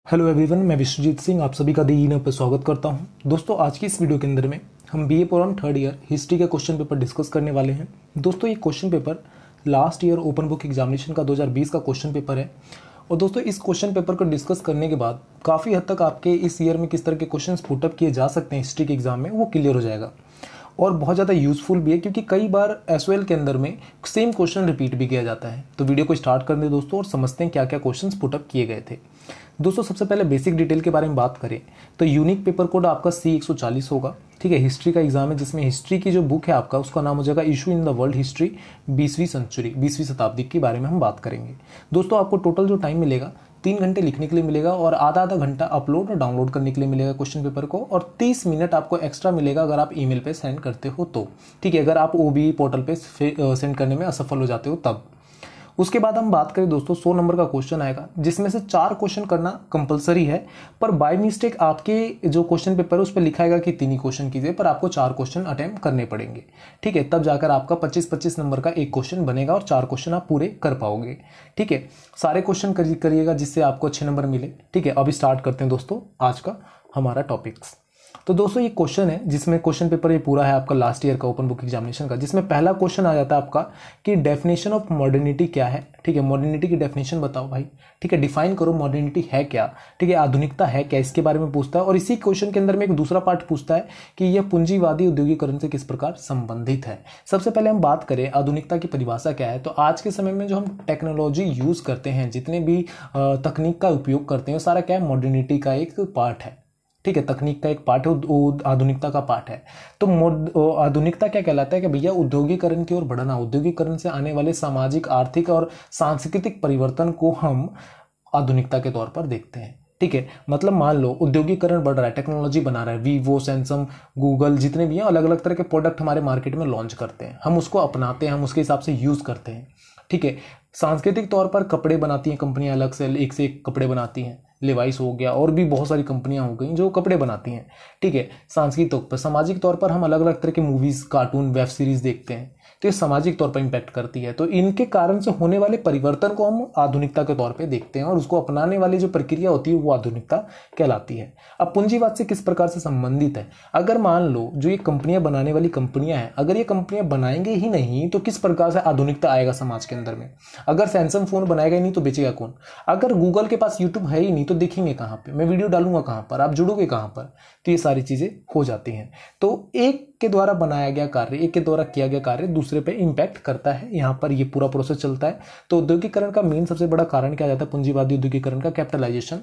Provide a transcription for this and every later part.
Hello everyone, मैं विश्वजीत सिंह आप सभी का दी इन पर स्वागत करता हूं। दोस्तों, आज की इस वीडियो के अंदर में हम बीए पुराण थर्ड ईयर हिस्ट्री के क्वेश्चन पेपर डिस्कस करने वाले हैं। दोस्तों, ये question paper last year open book examination का 2020 का क्वेश्चन पेपर है। और दोस्तों, इस क्वेश्चन पेपर को डिस्कस करने के बाद काफ़ी हद तक आपके इस ईयर में किस तरह के क्वेश्चन पुटअप किए जा सकते हैं हिस्ट्री के एग्जाम में, वो क्लियर हो जाएगा। और बहुत ज़्यादा यूज़फुल भी है, क्योंकि कई बार एसओएल के अंदर में सेम क्वेश्चन रिपीट भी किया जाता है। तो वीडियो को स्टार्ट कर दें दोस्तों और समझते हैं क्या क्या क्वेश्चंस पुटअप किए गए थे। दोस्तों, सबसे पहले बेसिक डिटेल के बारे में बात करें तो यूनिक पेपर कोड आपका C140 होगा। ठीक है, हिस्ट्री का एग्जाम है जिसमें हिस्ट्री की जो बुक है आपका उसका नाम हो जाएगा issue in the world history 20वीं शताब्दी के बारे में हम बात करेंगे। दोस्तों, आपको टोटल जो टाइम मिलेगा 3 घंटे लिखने के लिए मिलेगा और आधा घंटा अपलोड और डाउनलोड करने के लिए मिलेगा क्वेश्चन पेपर को, और 30 मिनट आपको एक्स्ट्रा मिलेगा अगर आप ईमेल पे सेंड करते हो तो। ठीक है, अगर आप ओबीई पोर्टल पे सेंड करने में असफल हो जाते हो तब। उसके बाद हम बात करें दोस्तों, 100 नंबर का क्वेश्चन आएगा जिसमें से 4 क्वेश्चन करना कंपलसरी है, पर बाय मिस्टेक आपके जो क्वेश्चन पेपर है उस पर लिखा है कि 3 ही क्वेश्चन कीजिए, पर आपको 4 क्वेश्चन अटेम्प्ट करने पड़ेंगे। ठीक है, तब जाकर आपका 25-25 नंबर का एक क्वेश्चन बनेगा और 4 क्वेश्चन आप पूरे कर पाओगे। ठीक है, सारे क्वेश्चन करिएगा जिससे आपको अच्छे नंबर मिले। ठीक है, अभी स्टार्ट करते हैं दोस्तों आज का हमारा टॉपिक्स। तो दोस्तों, ये क्वेश्चन है जिसमें क्वेश्चन पेपर ये पूरा है आपका लास्ट ईयर का ओपन बुक एग्जामिनेशन का, जिसमें पहला क्वेश्चन आ जाता है आपका कि डेफिनेशन ऑफ मॉडर्निटी क्या है। ठीक है, मॉडर्निटी की डेफिनेशन बताओ भाई। ठीक है, डिफाइन करो मॉडर्निटी है क्या। ठीक है, आधुनिकता है क्या, इसके बारे में पूछता है। और इसी क्वेश्चन के अंदर में एक दूसरा पार्ट पूछता है कि यह पूंजीवादी औद्योगिकरण से किस प्रकार संबंधित है। सबसे पहले हम बात करें आधुनिकता की परिभाषा क्या है, तो आज के समय में जो हम टेक्नोलॉजी यूज करते हैं, जितने भी तकनीक का उपयोग करते हैं, सारा क्या है, मॉडर्निटी का एक पार्ट है। ठीक है, तकनीक का एक पार्ट है, आधुनिकता का पार्ट है। तो आधुनिकता क्या कहलाता है कि भैया औद्योगिकरण की ओर बढ़ना, औद्योगिकरण से आने वाले सामाजिक, आर्थिक और सांस्कृतिक परिवर्तन को हम आधुनिकता के तौर पर देखते हैं। ठीक है, मतलब मान लो औद्योगिकरण बढ़ रहा है, टेक्नोलॉजी बना रहा है, वीवो, सैमसंग, गूगल, जितने भी हैं अलग अलग तरह के प्रोडक्ट हमारे मार्केट में लॉन्च करते हैं, हम उसको अपनाते हैं, हम उसके हिसाब से यूज करते हैं। ठीक है, सांस्कृतिक तौर पर कपड़े बनाती हैं कंपनियां, अलग से एक कपड़े बनाती हैं, लेवाइस हो गया और भी बहुत सारी कंपनियां हो गई जो कपड़े बनाती हैं। ठीक है, सांस्कृतिक तौर पर, सामाजिक तौर पर हम अलग अलग तरह के मूवीज, कार्टून, वेब सीरीज देखते हैं, तो ये सामाजिक तौर पर इंपैक्ट करती है। तो इनके कारण से होने वाले परिवर्तन को हम आधुनिकता के तौर पे देखते हैं और उसको अपनाने वाली जो प्रक्रिया होती है वो आधुनिकता कहलाती है। अब पूंजीवाद से किस प्रकार से संबंधित है, अगर मान लो जो ये कंपनियां बनाने वाली कंपनियां हैं, अगर ये कंपनियां बनाएंगे ही नहीं तो किस प्रकार से आधुनिकता आएगा समाज के अंदर में। अगर सैमसंग फोन बनाएगा ही नहीं तो बेचेगा कौन। अगर गूगल के पास यूट्यूब है ही नहीं तो देखेंगे कहाँ पे, मैं वीडियो डालूंगा कहाँ पर, आप जुड़ोगे कहाँ पर। तो ये सारी चीजें हो जाती हैं। तो एक के द्वारा बनाया गया कार्य, एक के द्वारा किया गया कार्य दूसरे पे इंपैक्ट करता है, यहाँ पर ये पूरा प्रोसेस चलता है। तो औद्योगिकरण का मेन सबसे बड़ा कारण क्या जाता है, पूंजीवादी औद्योगिकरण का कैपिटलाइजेशन,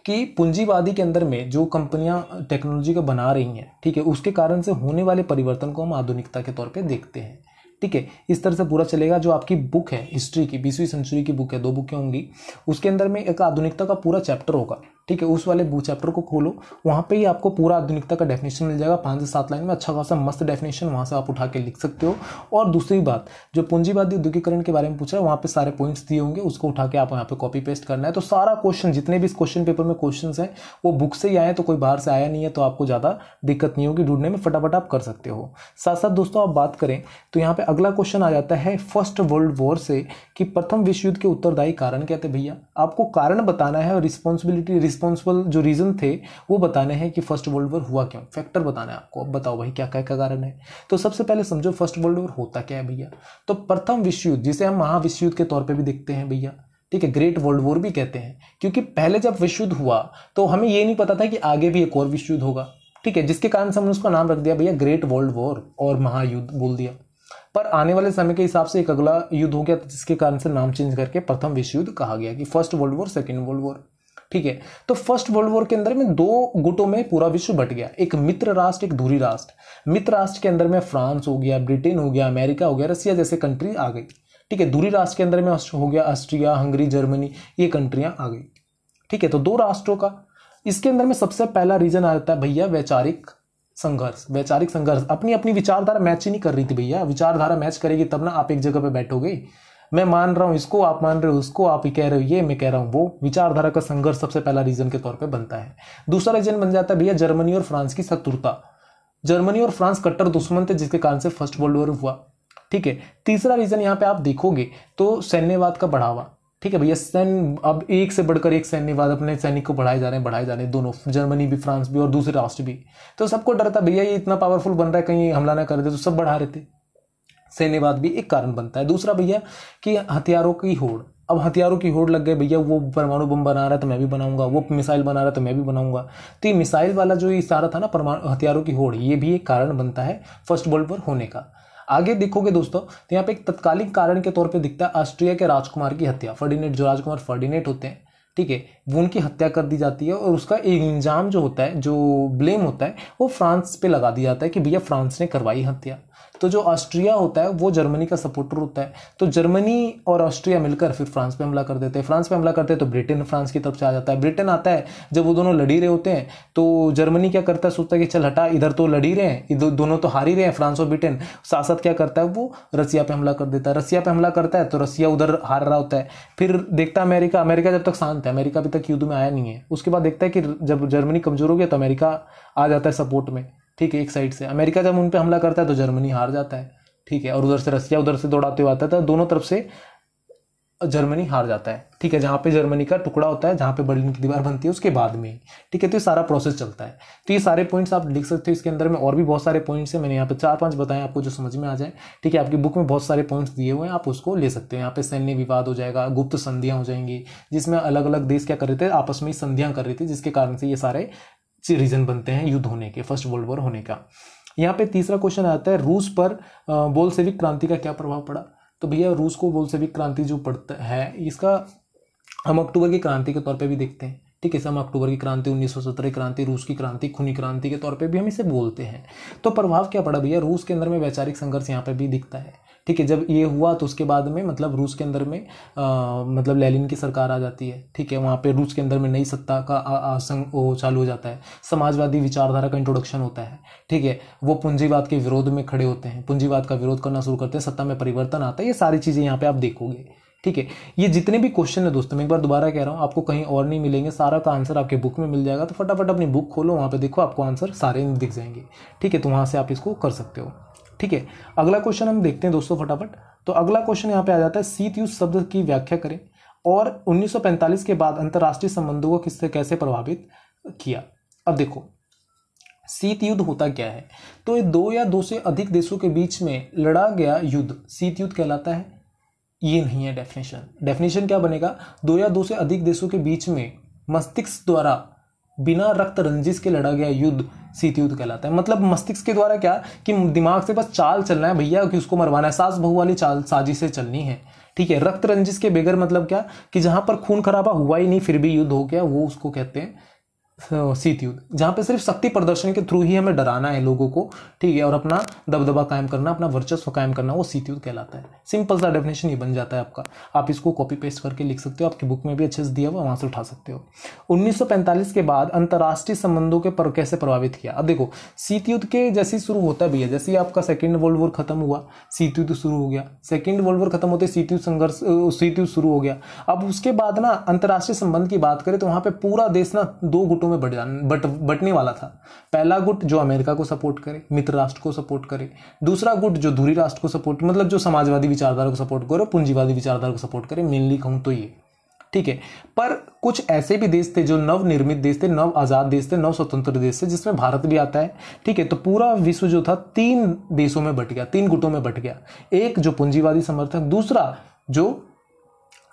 कि पूंजीवादी के अंदर में जो कंपनियां टेक्नोलॉजी को बना रही हैं, ठीक है, उसके कारण से होने वाले परिवर्तन को हम आधुनिकता के तौर पे देखते हैं। ठीक है, इस तरह से पूरा चलेगा। जो आपकी बुक है हिस्ट्री की, 20वीं सेंचुरी की बुक है, 2 बुकें होंगी, उसके अंदर में एक आधुनिकता का पूरा चैप्टर होगा। ठीक है, उस वाले चैप्टर को खोलो, वहां पे ही आपको पूरा आधुनिकता का डेफिनेशन मिल जाएगा 5 से 7 लाइन में, अच्छा खासा मस्त डेफिनेशन, वहां से आप उठा के लिख सकते हो। और दूसरी बात, जो पूंजीवादी औद्योगिकरण के बारे में पूछा है वहां पे सारे पॉइंट्स दिए होंगे, उसको उठा के आप यहाँ पे कॉपी पेस्ट करना है। तो सारा क्वेश्चन, जितने भी इस क्वेश्चन पेपर में क्वेश्चन हैं वो बुक से ही आए, तो कोई बाहर से आया नहीं है, तो आपको ज्यादा दिक्कत नहीं होगी ढूंढने में, फटाफट आप कर सकते हो। साथ साथ दोस्तों आप बात करें तो यहाँ पे अगला क्वेश्चन आ जाता है फर्स्ट वर्ल्ड वॉर से, कि प्रथम विश्व युद्ध के उत्तरदायी कारण क्या थे। भैया आपको कारण बताना है और रिस्पॉन्सिबल जो रीजन थे वो बताने हैं कि फर्स्ट वर्ल्ड वॉर हुआ क्यों, फैक्टर बताना है आपको। अब बताओ भाई क्या क्या कारण है। तो सबसे पहले समझो फर्स्ट वर्ल्ड वॉर होता क्या है भैया। तो प्रथम विश्व युद्ध, जिसे हम महाविश्व युद्ध के तौर पे भी देखते हैं भैया, ठीक है, ग्रेट वर्ल्ड वॉर भी कहते हैं, क्योंकि पहले जब विश्व युद्ध हुआ तो हमें ये नहीं पता था कि आगे भी एक और विश्व युद्ध होगा। ठीक है, जिसके कारण से हमने उसका नाम रख दिया भैया ग्रेट वर्ल्ड वॉर और महायुद्ध बोल दिया। पर आने वाले समय के हिसाब से एक अगला युद्ध हो गया जिसके कारण से नाम चेंज करके प्रथम विश्व युद्ध कहा गया, कि first world war, second world war. ठीक है, तो फर्स्ट वर्ल्ड वॉर के अंदर में 2 गुटों में पूरा विश्व बट गया, एक मित्र राष्ट्र, एक दूरी राष्ट्र। मित्र राष्ट्र के अंदर में फ्रांस हो गया, ब्रिटेन हो गया, अमेरिका हो गया, रसिया जैसे कंट्री आ गई। ठीक है, दूरी राष्ट्र के अंदर में हो गया ऑस्ट्रिया, हंगरी, जर्मनी, ये कंट्रियां आ गई। ठीक है, तो 2 राष्ट्रों का इसके अंदर में सबसे पहला रीजन आ जाता है भैया वैचारिक संघर्ष। वैचारिक संघर्ष, अपनी अपनी विचारधारा मैच ही नहीं कर रही थी भैया। विचारधारा मैच करेगी तब ना आप एक जगह पे बैठोगे। मैं मान रहा हूं इसको, आप मान रहे हो उसको, आप ही कह रहे हो ये, मैं कह रहा हूं वो। विचारधारा का संघर्ष सबसे पहला रीजन के तौर पे बनता है। दूसरा रीजन बन जाता है भैया जर्मनी और फ्रांस की शत्रुता। जर्मनी और फ्रांस कट्टर दुश्मन थे, जिसके कारण से फर्स्ट वर्ल्ड वॉर हुआ। ठीक है, तीसरा रीजन यहाँ पे आप देखोगे तो सैन्यवाद का बढ़ावा। ठीक है भैया, सैन्य अब एक से बढ़कर एक सैन्यवाद अपने सैनिक को बढ़ाए जा रहे हैं दोनों, जर्मनी भी, फ्रांस भी और दूसरे राष्ट्र भी। तो सबको डर था भैया ये इतना पावरफुल बन रहा है, कहीं हमला ना कर दे, तो सब बढ़ा रहे थे। सैन्यवाद भी एक कारण बनता है। दूसरा भैया कि हथियारों की होड़, अब हथियारों की होड़ लग गए भैया, वो परमाणु बम बना रहा है तो मैं भी बनाऊंगा, वो मिसाइल बना रहा है तो मैं भी बनाऊंगा। तो ये मिसाइल वाला जो इशारा था ना, परमाणु हथियारों की होड़, ये भी एक कारण बनता है फर्स्ट वर्ल्ड वॉर होने का। आगे देखोगे दोस्तों तो यहाँ पे एक तत्कालीन कारण के तौर पे दिखता है ऑस्ट्रिया के राजकुमार की हत्या, फर्डिनेट, जो राजकुमार फर्डिनेट होते हैं, ठीक है, वो उनकी हत्या कर दी जाती है। और उसका एक इंजाम जो होता है, जो ब्लेम होता है, वो फ्रांस पे लगा दिया जाता है कि भैया फ्रांस ने करवाई हत्या। तो जो ऑस्ट्रिया होता है वो जर्मनी का सपोर्टर होता है, तो जर्मनी और ऑस्ट्रिया मिलकर फिर फ्रांस पे हमला कर देते हैं। फ्रांस पे हमला करते हैं तो ब्रिटेन फ्रांस की तरफ से आ जाता है। ब्रिटेन आता है, जब वो दोनों लड़ ही रहे होते हैं तो जर्मनी क्या करता है, सोचता है कि चल हटा, इधर तो लड़ ही रहे हैं, इधर दोनों तो हार ही रहे हैं, फ्रांस और ब्रिटेन। साथ साथ क्या करता है, वो रसिया पे हमला कर देता है। रसिया पे हमला करता है तो रसिया उधर हार रहा होता है। फिर देखता है अमेरिका, अमेरिका जब तक शांत है, अमेरिका अभी तक युद्ध में आया नहीं है, उसके बाद देखता है कि जब जर्मनी कमजोर हो गया तो अमेरिका आ जाता है सपोर्ट में, ठीक है, एक साइड से। अमेरिका जब उन पे हमला करता है तो जर्मनी हार जाता है, ठीक है, और उधर से रसिया उधर से दौड़ाते हुए आता है, तो दोनों तरफ से जर्मनी हार जाता है, ठीक है। जहां पे जर्मनी का टुकड़ा होता है, जहां पे बर्लिन की दीवार बनती है, उसके बाद में, ठीक है। तो ये सारा प्रोसेस चलता है। तो ये सारे पॉइंट्स आप लिख सकते हो इसके अंदर में, और भी बहुत सारे पॉइंट्स हैं, मैंने यहाँ पे 4-5 बताए आपको जो समझ में आ जाए, ठीक है। आपकी बुक में बहुत सारे पॉइंट्स दिए हुए हैं, आप उसको ले सकते हो। यहाँ पे सैन्य विवाद हो जाएगा, गुप्त संधियां हो जाएंगी, जिसमें अलग अलग देश क्या कर रहे थे, आपस में संधियां कर रही थी, जिसके कारण से ये सारे रीजन बनते हैं युद्ध होने के, फर्स्ट वर्ल्ड वॉर होने का। यहाँ पे तीसरा क्वेश्चन आता है, रूस पर बोल्शेविक क्रांति का क्या प्रभाव पड़ा। तो भैया रूस को बोल्शेविक क्रांति जो पड़ता है, इसका हम अक्टूबर की क्रांति के तौर पे भी देखते हैं, ठीक है। हम अक्टूबर की क्रांति, 1917 क्रांति, रूस की क्रांति, खूनी क्रांति के तौर पे भी हम इसे बोलते हैं। तो प्रभाव क्या पड़ा भैया, रूस के अंदर में वैचारिक संघर्ष यहाँ पे भी दिखता है, ठीक है। जब ये हुआ तो उसके बाद में मतलब रूस के अंदर में मतलब लेनिन की सरकार आ जाती है, ठीक है। वहाँ पे रूस के अंदर में नई सत्ता का चालू हो जाता है, समाजवादी विचारधारा का इंट्रोडक्शन होता है, ठीक है। वो पूंजीवाद के विरोध में खड़े होते हैं, पूंजीवाद का विरोध करना शुरू करते हैं, सत्ता में परिवर्तन आता है। ये सारी चीजें यहाँ पे आप देखोगे, ठीक है। ये जितने भी क्वेश्चन है दोस्तों, मैं एक बार दोबारा कह रहा हूँ, आपको कहीं और नहीं मिलेंगे, सारा का आंसर आपके बुक में मिल जाएगा। तो फटाफट अपनी बुक खोलो, वहाँ पे देखो, आपको आंसर सारे दिख जाएंगे, ठीक है। तो वहाँ से आप इसको कर सकते हो, ठीक है। अगला क्वेश्चन हम देखते हैं दोस्तों फटाफट। तो अगला क्वेश्चन यहाँ पे आ जाता है, शीत युद्ध शब्द की व्याख्या करें और 1945 के बाद अंतर्राष्ट्रीय संबंधों को किससे कैसे प्रभावित किया। अब देखो शीत युद्ध होता क्या है, तो ये 2 या 2 से अधिक देशों के बीच में लड़ा गया युद्ध शीत युद्ध कहलाता है। ये नहीं है डेफिनेशन क्या बनेगा, 2 या 2 से अधिक देशों के बीच में मस्तिष्क द्वारा बिना रक्त रंजिश के लड़ा गया युद्ध शीत युद्ध कहलाता है। मतलब मस्तिष्क के द्वारा क्या कि दिमाग से बस चाल चलना है भैया कि उसको मरवाना है, सास बहू वाली चाल साजिशें चलनी है, ठीक है। रक्त रंजिश के बगैर मतलब क्या कि जहां पर खून खराबा हुआ ही नहीं फिर भी युद्ध हो गया, वो उसको कहते हैं शीत युद्ध। जहां पे सिर्फ शक्ति प्रदर्शन के थ्रू ही हमें डराना है लोगों को, ठीक है, और अपना दबदबा कायम करना, अपना वर्चस्व कायम करना, वो शीत युद्ध कहलाता है। सिंपल सा डेफिनेशन ये बन जाता है आपका। आप इसको कॉपी पेस्ट करके लिख सकते हो, आपकी बुक में भी अच्छे से दिया हुआ, वहां से उठा सकते हो। 1945 के बाद अंतर्राष्ट्रीय संबंधों के पर कैसे प्रभावित किया। अब देखो शीत युद्ध के जैसे शुरू होता है भैया, जैसे आपका सेकेंड वर्ल्ड वॉर खत्म हुआ, शीत युद्ध शुरू हो गया। सेकेंड वर्ल्ड वॉर खत्म होते शीत युद्ध शुरू हो गया। अब उसके बाद ना अंतर्राष्ट्रीय संबंध की बात करें तो वहां पे पूरा देश ना 2 गुटों में बटने वाला था। पहला गुट जो अमेरिका को सपोर्ट करे, मित्र राष्ट्र को सपोर्ट करे, दूसरा गुट जो धुरी राष्ट्र को सपोर्ट, मतलब जो समाजवादी विचारधारा को सपोर्ट करे, पूंजीवादी विचारधारा को सपोर्ट करे, मेनली कहूं तो ये, ठीक है। पर कुछ ऐसे भी देश थे जो नव निर्मित देश थे, नव आजाद देश थे, नव स्वतंत्र देश थे, जिसमें भारत भी आता है, ठीक है। तो पूरा विश्व जो था 3 देशों में बट गया, 3 गुटों में बट गया। एक जो पूंजीवादी समर्थक, दूसरा जो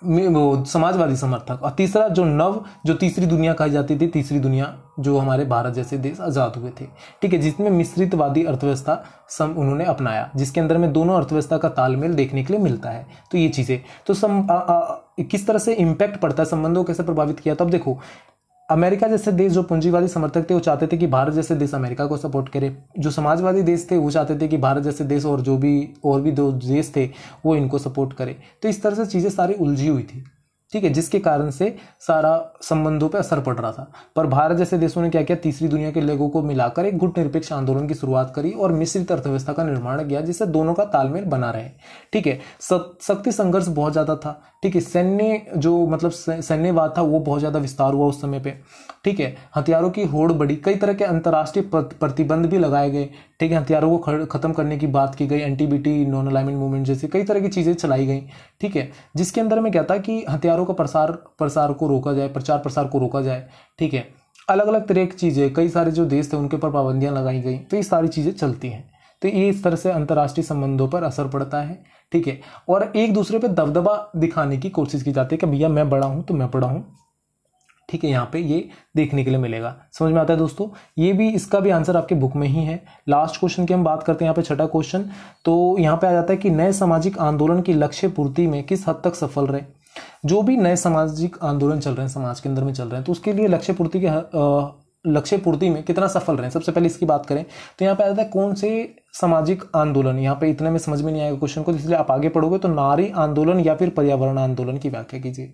समाजवादी समर्थक, और तीसरा जो तीसरी दुनिया कही जाती थी, तीसरी दुनिया जो हमारे भारत जैसे देश आजाद हुए थे, ठीक है, जिसमें मिश्रितवादी अर्थव्यवस्था उन्होंने अपनाया, जिसके अंदर में दोनों अर्थव्यवस्था का तालमेल देखने के लिए मिलता है। तो ये चीजें तो किस तरह से इंपैक्ट पड़ता है, संबंधों कैसे प्रभावित किया। तो अब देखो अमेरिका जैसे देश जो पूंजीवादी समर्थक थे वो चाहते थे कि भारत जैसे देश अमेरिका को सपोर्ट करे, जो समाजवादी देश थे वो चाहते थे कि भारत जैसे देश और भी 2 देश थे वो इनको सपोर्ट करे। तो इस तरह से चीजें सारी उलझी हुई थी, ठीक है, जिसके कारण से सारा संबंधों पे असर पड़ रहा था। पर भारत जैसे देशों ने क्या किया, तीसरी दुनिया के लोगों को मिलाकर एक गुट निरपेक्ष आंदोलन की शुरुआत करी और मिश्रित अर्थव्यवस्था का निर्माण किया, जिससे दोनों का तालमेल बना रहे, ठीक है। शक्ति संघर्ष बहुत ज्यादा था, ठीक है। सैन्य जो मतलब सैन्यवाद था वो बहुत ज़्यादा विस्तार हुआ उस समय पे, ठीक है। हथियारों की होड़ बढ़ी, कई तरह के अंतर्राष्ट्रीय प्रतिबंध भी लगाए गए, ठीक है। हथियारों को खत्म करने की बात की गई, एंटी नॉन अलाइनमेंट मूवमेंट जैसे कई तरह की चीज़ें चलाई गई, ठीक है। जिसके अंदर में क्या था कि हथियारों का प्रसार को रोका जाए, प्रचार प्रसार को रोका जाए, ठीक है। अलग अलग तरह की चीज़ें, कई सारे जो देश थे उनके ऊपर पाबंदियां लगाई गई, तो ये सारी चीज़ें चलती हैं। तो ये इस तरह से अंतर्राष्ट्रीय संबंधों पर असर पड़ता है, ठीक है। और एक दूसरे पे दबदबा दिखाने की कोशिश की जाती है कि भैया मैं बड़ा हूं तो मैं बड़ा हूं, ठीक है। यहाँ पे ये देखने के लिए मिलेगा। समझ में आता है दोस्तों? ये भी, इसका भी आंसर आपके बुक में ही है। लास्ट क्वेश्चन की हम बात करते हैं यहाँ पे, छठा क्वेश्चन। तो यहाँ पे आ जाता है कि नए सामाजिक आंदोलन की लक्ष्य पूर्ति में किस हद तक सफल रहे। जो भी नए सामाजिक आंदोलन चल रहे हैं, समाज के अंदर में चल रहे हैं, तो उसके लिए लक्ष्य पूर्ति में कितना सफल रहे। सबसे पहले इसकी बात करें तो यहाँ पे आ जाता है कौन से सामाजिक आंदोलन। यहाँ पे इतने में समझ में नहीं आएगा क्वेश्चन को, इसलिए आप आगे पढ़ोगे तो नारी आंदोलन या फिर पर्यावरण आंदोलन की व्याख्या कीजिए।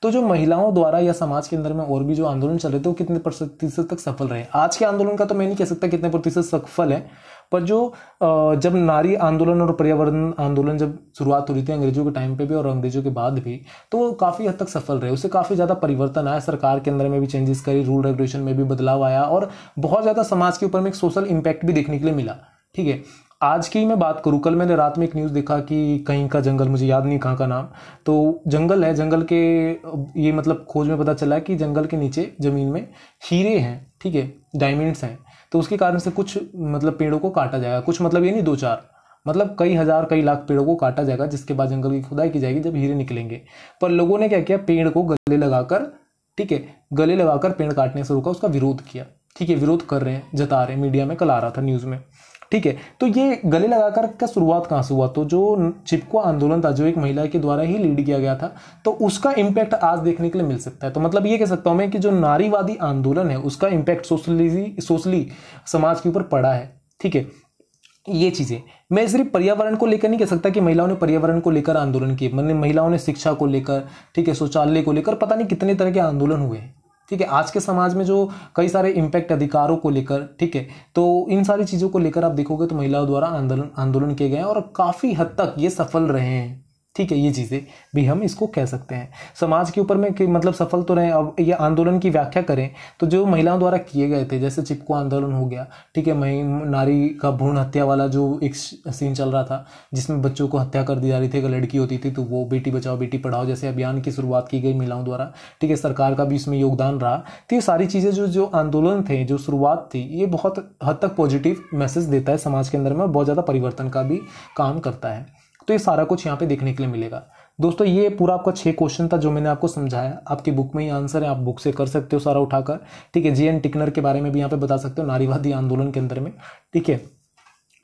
तो जो महिलाओं द्वारा या समाज के अंदर में और भी जो आंदोलन चल रहे थे वो कितने प्रतिशत तक सफल रहे। आज के आंदोलन का तो मैं नहीं कह सकता कितने प्रतिशत सफल है, पर जो जब नारी आंदोलन और पर्यावरण आंदोलन जब शुरुआत हो रही थी अंग्रेजों के टाइम पे भी और अंग्रेजों के बाद भी, तो वो काफ़ी हद तक सफल रहे। उससे काफ़ी ज़्यादा परिवर्तन आया, सरकार के अंदर में भी चेंजेस करी, रूल रेगुलेशन में भी बदलाव आया और बहुत ज़्यादा समाज के ऊपर में एक सोशल इम्पैक्ट भी देखने के लिए मिला, ठीक है। आज की मैं बात करूं, कल मैंने रात में एक न्यूज़ देखा कि कहीं का जंगल, मुझे याद नहीं कहाँ का नाम, तो जंगल है, जंगल के ये मतलब खोज में पता चला कि जंगल के नीचे जमीन में हीरे हैं, ठीक है, डायमंड्स हैं। तो उसके कारण से कुछ मतलब पेड़ों को काटा जाएगा, कुछ मतलब ये नहीं दो चार, मतलब कई हजार कई लाख पेड़ों को काटा जाएगा, जिसके बाद जंगल की खुदाई की जाएगी जब हीरे निकलेंगे। पर लोगों ने क्या किया, पेड़ को गले लगाकर, ठीक है, गले लगाकर पेड़ काटने से रोका, उसका विरोध किया, ठीक है। विरोध कर रहे हैं, जता रहे हैं, मीडिया में कल आ रहा था न्यूज़ में, ठीक है। तो ये गले लगाकर का शुरुआत कहाँ से हुआ, तो जो चिपको आंदोलन था जो एक महिला के द्वारा ही लीड किया गया था, तो उसका इम्पैक्ट आज देखने के लिए मिल सकता है। तो मतलब ये कह सकता हूं मैं कि जो नारीवादी आंदोलन है उसका इम्पैक्ट सोशली समाज के ऊपर पड़ा है, ठीक है। ये चीजें मैं सिर्फ पर्यावरण को लेकर नहीं कह सकता कि महिलाओं ने पर्यावरण को लेकर आंदोलन किए, मतलब महिलाओं ने शिक्षा को लेकर, ठीक है, शौचालय को लेकर, पता नहीं कितने तरह के आंदोलन हुए हैं, ठीक है। आज के समाज में जो कई सारे इम्पैक्ट अधिकारों को लेकर, ठीक है, तो इन सारी चीजों को लेकर आप देखोगे तो महिलाओं द्वारा आंदोलन किए गए हैं और काफी हद तक ये सफल रहे हैं, ठीक है। ये चीजें भी हम इसको कह सकते हैं समाज के ऊपर में कि मतलब सफल तो रहे। अब ये आंदोलन की व्याख्या करें तो जो महिलाओं द्वारा किए गए थे, जैसे चिपको आंदोलन हो गया, ठीक है, नारी का भ्रूण हत्या वाला जो एक सीन चल रहा था जिसमें बच्चों को हत्या कर दी जा रही थी, अगर लड़की होती थी तो वो बेटी बचाओ बेटी पढ़ाओ जैसे अभियान की शुरुआत की गई महिलाओं द्वारा, ठीक है। सरकार का भी इसमें योगदान रहा। तो ये सारी चीजें जो आंदोलन थे, जो शुरुआत थी, ये बहुत हद तक पॉजिटिव मैसेज देता है समाज के अंदर में और बहुत ज्यादा परिवर्तन का भी काम करता है। तो ये सारा कुछ यहाँ पे देखने के लिए मिलेगा दोस्तों। ये पूरा आपका 6 क्वेश्चन था जो मैंने आपको समझाया, आपकी बुक में ही आंसर है, आप बुक से कर सकते हो सारा उठाकर, ठीक है। जे.एन. टिकनर के बारे में भी यहाँ पे बता सकते हो, नारीवादी आंदोलन के अंदर में, ठीक है,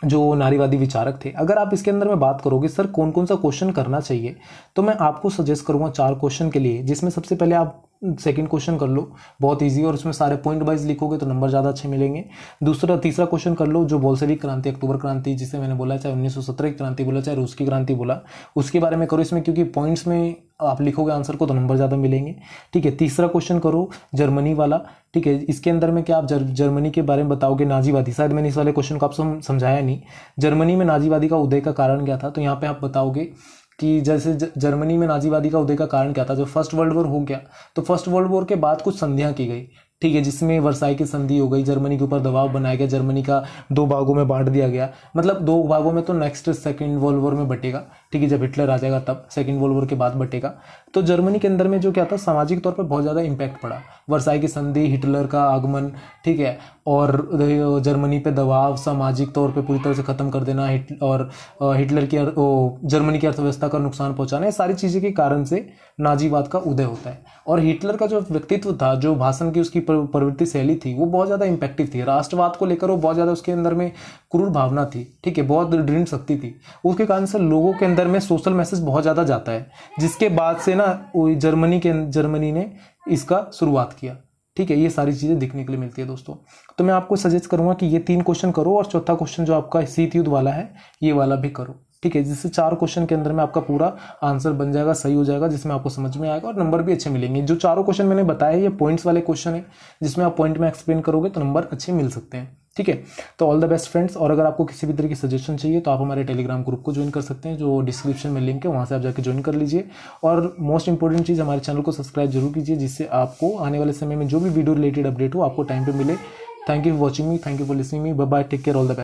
जो नारीवादी विचारक थे। अगर आप इसके अंदर में बात करोगे सर कौन कौन सा क्वेश्चन करना चाहिए, तो मैं आपको सजेस्ट करूंगा 4 क्वेश्चन के लिए, जिसमें सबसे पहले आप सेकंड क्वेश्चन कर लो, बहुत इजी, और उसमें सारे पॉइंट वाइज लिखोगे तो नंबर ज़्यादा अच्छे मिलेंगे। तीसरा क्वेश्चन कर लो जो बोल्शेविक क्रांति, अक्टूबर क्रांति, जिसे मैंने बोला, चाहे 1917 की क्रांति बोला, चाहे रूस की क्रांति बोला, उसके बारे में करो इसमें, क्योंकि पॉइंट्स में आप लिखोगे आंसर को तो नंबर ज़्यादा मिलेंगे, ठीक है। तीसरा क्वेश्चन करो जर्मनी वाला, ठीक है। इसके अंदर में क्या आप जर्मनी के बारे में बताओगे, नाजीवादी, शायद मैंने इस वाले क्वेश्चन को आपसे समझाया नहीं, जर्मनी में नाजीवादी का उदय का कारण क्या था, तो यहाँ पे आप बताओगे कि जैसे जर्मनी में नाजीवादी का उदय का कारण क्या था। जब फर्स्ट वर्ल्ड वॉर हो गया तो फर्स्ट वर्ल्ड वॉर के बाद कुछ संधियां की गई, ठीक है, जिसमें वर्साई की संधि हो गई, जर्मनी के ऊपर दबाव बनाया गया, जर्मनी का 2 भागों में बांट दिया गया, मतलब 2 भागों में तो नेक्स्ट सेकंड वर्ल्ड वॉर में बटेगा, ठीक है, जब हिटलर आ जाएगा तब सेकंड वर्ल्ड वॉर के बाद बटेगा। तो जर्मनी के अंदर में जो क्या था, सामाजिक तौर पर बहुत ज़्यादा इम्पैक्ट पड़ा, वर्साई की संधि, हिटलर का आगमन, ठीक है, और जर्मनी पे दबाव सामाजिक तौर पे पूरी तरह से खत्म कर देना, और हिटलर की जर्मनी की अर्थव्यवस्था का नुकसान पहुंचाना, ये सारी चीज़ें के कारण से नाजीवाद का उदय होता है। और हिटलर का जो व्यक्तित्व था, जो भाषण की उसकी प्रवृत्ति शैली थी, वो बहुत ज़्यादा इम्पैक्टिव थी। राष्ट्रवाद को लेकर वो बहुत ज़्यादा उसके अंदर में क्रूर भावना थी, ठीक है, बहुत दृढ़ शक्ति थी। उसके कारण से लोगों के अंदर में सोशल मैसेज बहुत ज़्यादा जाता है, जिसके बाद से ना जर्मनी ने इसका शुरुआत किया, ठीक है। ये सारी चीज़ें देखने के लिए मिलती है दोस्तों। तो मैं आपको सजेस्ट करूंगा कि ये 3 क्वेश्चन करो और चौथा क्वेश्चन जो आपका शीत युद्ध वाला है ये वाला भी करो, ठीक है, जिससे 4 क्वेश्चन के अंदर में आपका पूरा आंसर बन जाएगा, सही हो जाएगा, जिसमें आपको समझ में आएगा और नंबर भी अच्छे मिलेंगे। जो 4 क्वेश्चन मैंने बताया ये पॉइंट्स वाले क्वेश्चन है, जिसमें आप पॉइंट में एक्सप्लेन करोगे तो नंबर अच्छे मिल सकते हैं, ठीक है। तो ऑल द बेस्ट फ्रेंड्स। और अगर आपको किसी भी तरह की सजेशन चाहिए तो आप हमारे टेलीग्राम ग्रुप को ज्वाइन कर सकते हैं, जो डिस्क्रिप्शन में लिंक है, वहाँ से आप जाकर ज्वाइन कर लीजिए। और मोस्ट इंपॉर्टेंट चीज़, हमारे चैनल को सब्सक्राइब जरूर कीजिए, जिससे आपको आने वाले समय में जो भी वीडियो रिलेटेड अपडेट हो आपको टाइम पे मिले। Thank you for watching me, thank you for listening me, bye bye, take care, all the best.